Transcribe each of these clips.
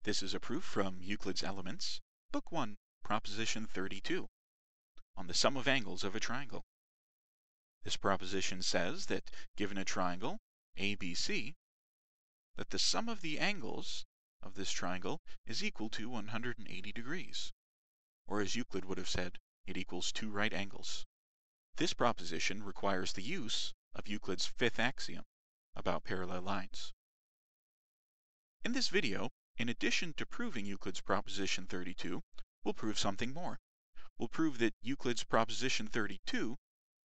This is a proof from Euclid's Elements, Book 1, Proposition 32, on the sum of angles of a triangle. This proposition says that given a triangle, ABC, that the sum of the angles of this triangle is equal to 180 degrees. Or as Euclid would have said, it equals two right angles. This proposition requires the use of Euclid's fifth axiom about parallel lines. In this video, in addition to proving Euclid's proposition 32, we'll prove something more. We'll prove that Euclid's proposition 32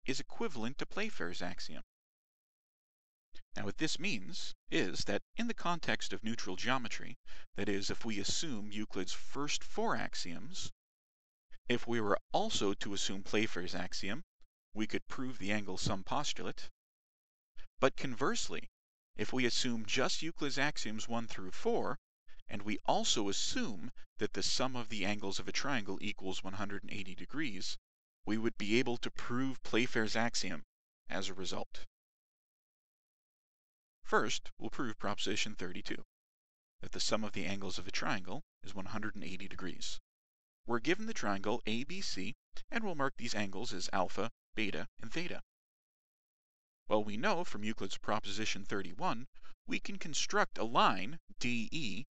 is equivalent to Playfair's axiom. Now what this means is that in the context of neutral geometry, that is, if we assume Euclid's first four axioms, if we were also to assume Playfair's axiom, we could prove the angle sum postulate. But conversely, if we assume just Euclid's axioms 1 through 4, and we also assume that the sum of the angles of a triangle equals 180 degrees, we would be able to prove Playfair's axiom as a result. First, we'll prove proposition 32, that the sum of the angles of a triangle is 180 degrees. We're given the triangle ABC, and we'll mark these angles as alpha, beta, and theta. Well, we know from Euclid's proposition 31, we can construct a line, DE,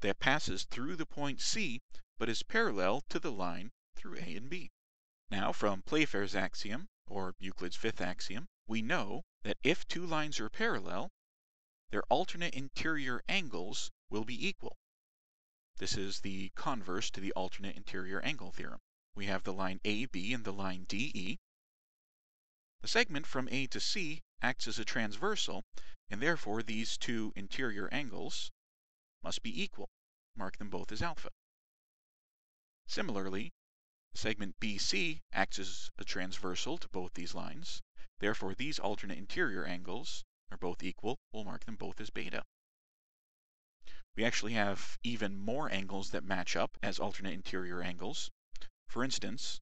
that passes through the point C, but is parallel to the line through A and B. Now, from Playfair's axiom, or Euclid's fifth axiom, we know that if two lines are parallel, their alternate interior angles will be equal. This is the converse to the alternate interior angle theorem. We have the line AB and the line DE. The segment from A to C acts as a transversal, and therefore these two interior angles must be equal. Mark them both as alpha. Similarly, the segment BC acts as a transversal to both these lines. Therefore, these alternate interior angles are both equal. We'll mark them both as beta. We actually have even more angles that match up as alternate interior angles. For instance,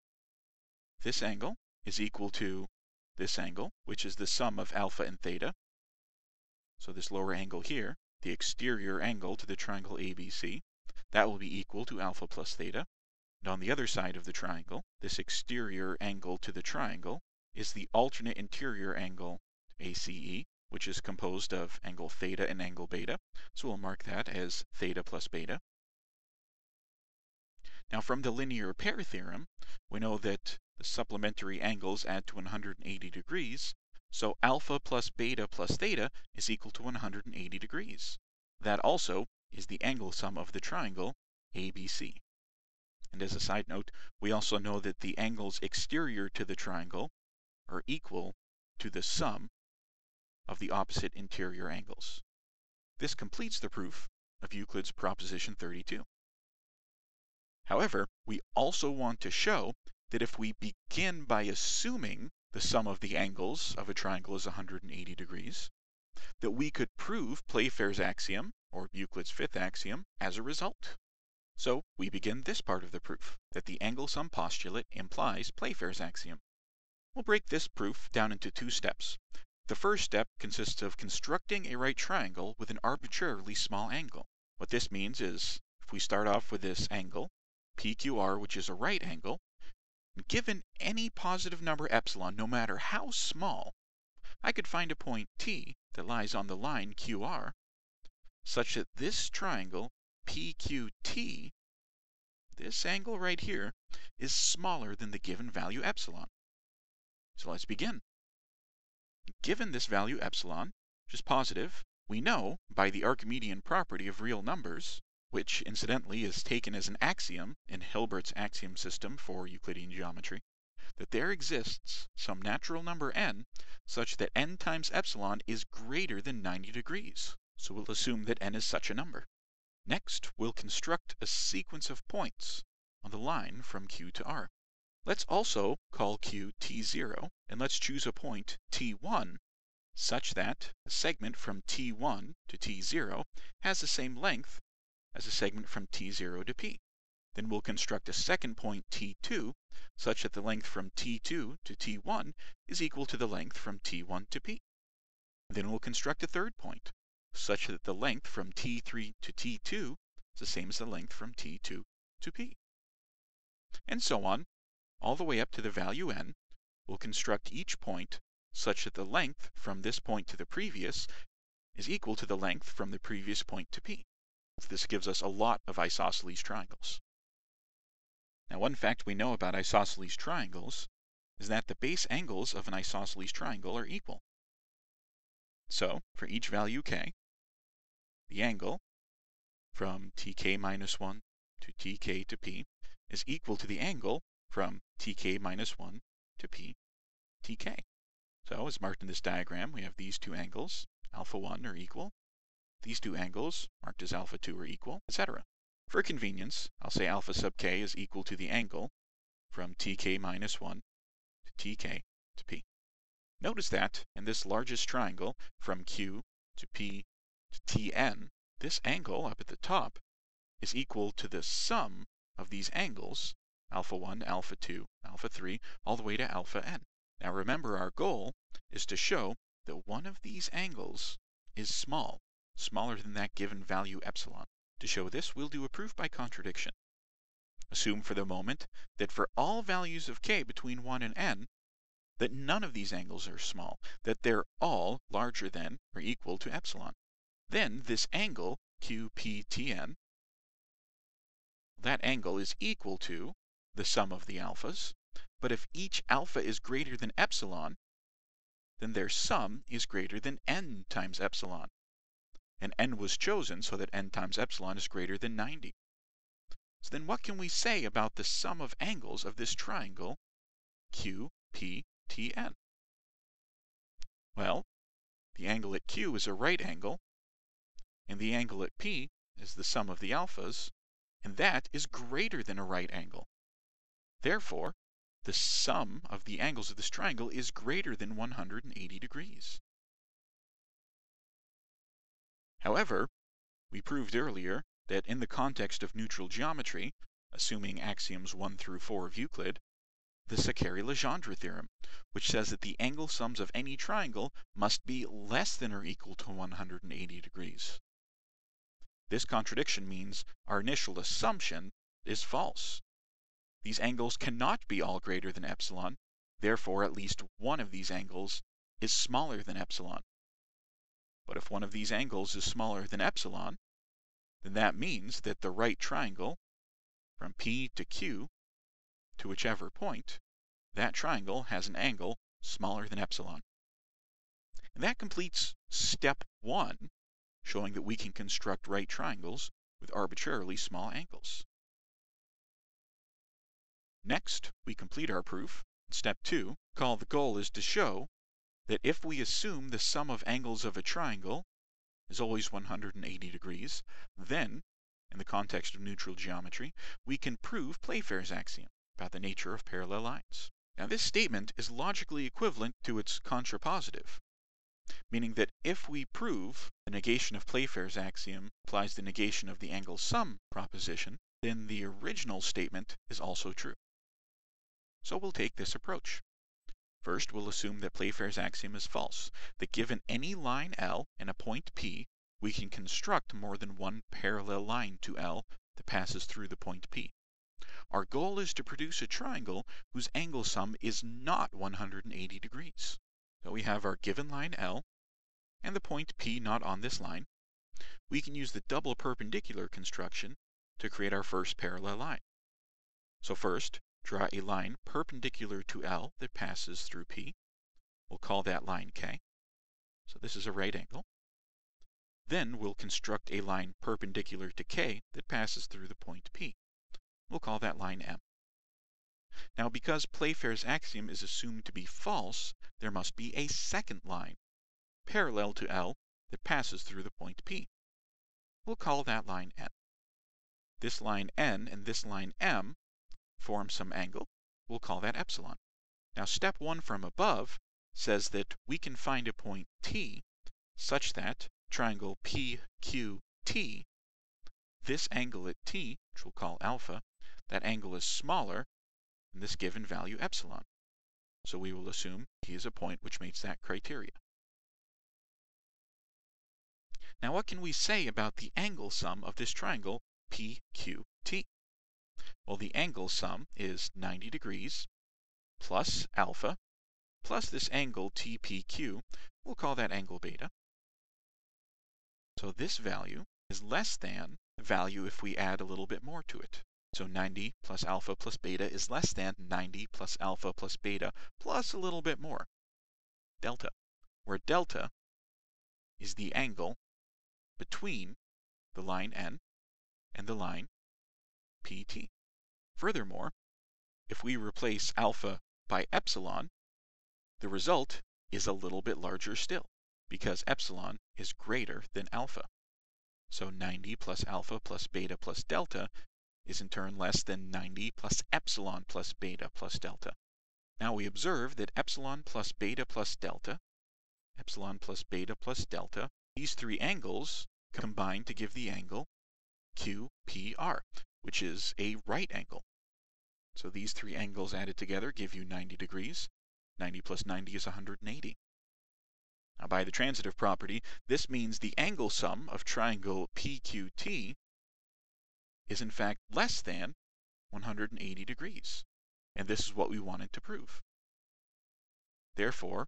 this angle is equal to this angle, which is the sum of alpha and theta. So this lower angle here, the exterior angle to the triangle ABC, that will be equal to alpha plus theta. And on the other side of the triangle, this exterior angle to the triangle is the alternate interior angle ACE, which is composed of angle theta and angle beta. So we'll mark that as theta plus beta. Now from the linear pair theorem, we know that the supplementary angles add to 180 degrees, so alpha plus beta plus theta is equal to 180 degrees. That also is the angle sum of the triangle ABC. And as a side note, we also know that the angles exterior to the triangle are equal to the sum of the opposite interior angles. This completes the proof of Euclid's proposition 32. However, we also want to show that if we begin by assuming the sum of the angles of a triangle is 180 degrees, that we could prove Playfair's axiom, or Euclid's fifth axiom, as a result. So we begin this part of the proof, that the angle sum postulate implies Playfair's axiom. We'll break this proof down into two steps. The first step consists of constructing a right triangle with an arbitrarily small angle. What this means is, if we start off with this angle, PQR, which is a right angle, given any positive number epsilon, no matter how small, I could find a point T that lies on the line QR, such that this triangle, PQT, this angle right here, is smaller than the given value epsilon. So let's begin. Given this value epsilon, which is positive, we know by the Archimedean property of real numbers, which incidentally is taken as an axiom in Hilbert's axiom system for Euclidean geometry, that there exists some natural number n such that n times epsilon is greater than 90 degrees. So we'll assume that n is such a number. Next, we'll construct a sequence of points on the line from Q to R. Let's also call Q T0, and let's choose a point T1 such that a segment from T1 to T0 has the same length as a segment from T0 to P. Then we'll construct a second point T2 such that the length from T2 to T1 is equal to the length from T1 to P. Then we'll construct a third point such that the length from T3 to T2 is the same as the length from t to p. And so on, all the way up to the value n. We'll construct each point such that the length from this point to the previous is equal to the length from the previous point to p. This gives us a lot of isosceles triangles. Now, one fact we know about isosceles triangles is that the base angles of an isosceles triangle are equal. So, for each value k, the angle from tk minus 1 to tk to p is equal to the angle from tk minus 1 to p tk. So, as marked in this diagram, we have these two angles, alpha 1 are equal. These two angles, marked as alpha 2, are equal, etc. For convenience, I'll say alpha sub k is equal to the angle from tk minus 1 to tk to p. Notice that in this largest triangle from q to p to tn, this angle up at the top is equal to the sum of these angles, alpha 1, alpha 2, alpha 3, all the way to alpha n. Now remember, our goal is to show that one of these angles is small, smaller than that given value epsilon. To show this, we'll do a proof by contradiction. Assume for the moment that for all values of k between 1 and n, that none of these angles are small, that they're all larger than or equal to epsilon. Then this angle, QPTN, that angle is equal to the sum of the alphas, but if each alpha is greater than epsilon, then their sum is greater than n times epsilon. And n was chosen so that n times epsilon is greater than 90. So then what can we say about the sum of angles of this triangle, QPTN? Well, the angle at Q is a right angle, and the angle at P is the sum of the alphas, and that is greater than a right angle. Therefore, the sum of the angles of this triangle is greater than 180 degrees. However, we proved earlier that in the context of neutral geometry, assuming axioms 1 through 4 of Euclid, the Sacchari-Legendre theorem, which says that the angle sums of any triangle must be less than or equal to 180 degrees. This contradiction means our initial assumption is false. These angles cannot be all greater than epsilon, therefore at least one of these angles is smaller than epsilon. But if one of these angles is smaller than epsilon, then that means that the right triangle, from P to Q, to whichever point, that triangle has an angle smaller than epsilon. And that completes step 1, showing that we can construct right triangles with arbitrarily small angles. Next, we complete our proof. Step 2, called the goal is to show that if we assume the sum of angles of a triangle is always 180 degrees, then, in the context of neutral geometry, we can prove Playfair's axiom about the nature of parallel lines. Now this statement is logically equivalent to its contrapositive, meaning that if we prove the negation of Playfair's axiom implies the negation of the angle sum proposition, then the original statement is also true. So we'll take this approach. First, we'll assume that Playfair's axiom is false, that given any line L and a point P, we can construct more than one parallel line to L that passes through the point P. Our goal is to produce a triangle whose angle sum is not 180 degrees. So we have our given line L and the point P not on this line. We can use the double perpendicular construction to create our first parallel line. So first, draw a line perpendicular to L that passes through P. We'll call that line K. So this is a right angle. Then we'll construct a line perpendicular to K that passes through the point P. We'll call that line M. Now because Playfair's axiom is assumed to be false, there must be a second line parallel to L that passes through the point P. We'll call that line N. This line N and this line M form some angle. We'll call that epsilon. Now step 1 from above says that we can find a point T such that triangle PQT, this angle at T, which we'll call alpha, that angle is smaller than this given value epsilon. So we will assume T is a point which meets that criteria. Now what can we say about the angle sum of this triangle PQT. Well, the angle sum is 90 degrees plus alpha plus this angle TPQ. We'll call that angle beta. So this value is less than the value if we add a little bit more to it. So 90 plus alpha plus beta is less than 90 plus alpha plus beta plus a little bit more, delta, where delta is the angle between the line N and the line PT. Furthermore, if we replace alpha by epsilon, the result is a little bit larger still, because epsilon is greater than alpha. So 90 plus alpha plus beta plus delta is in turn less than 90 plus epsilon plus beta plus delta. Now we observe that epsilon plus beta plus delta, these three angles combine to give the angle QPR, which is a right angle. So these three angles added together give you 90 degrees. 90 plus 90 is 180. Now by the transitive property, this means the angle sum of triangle PQT is in fact less than 180 degrees. And this is what we wanted to prove. Therefore,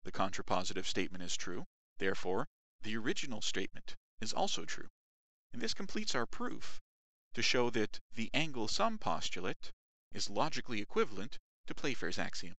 the contrapositive statement is true. Therefore, the original statement is also true. And this completes our proof to show that the angle sum postulate is logically equivalent to Playfair's axiom.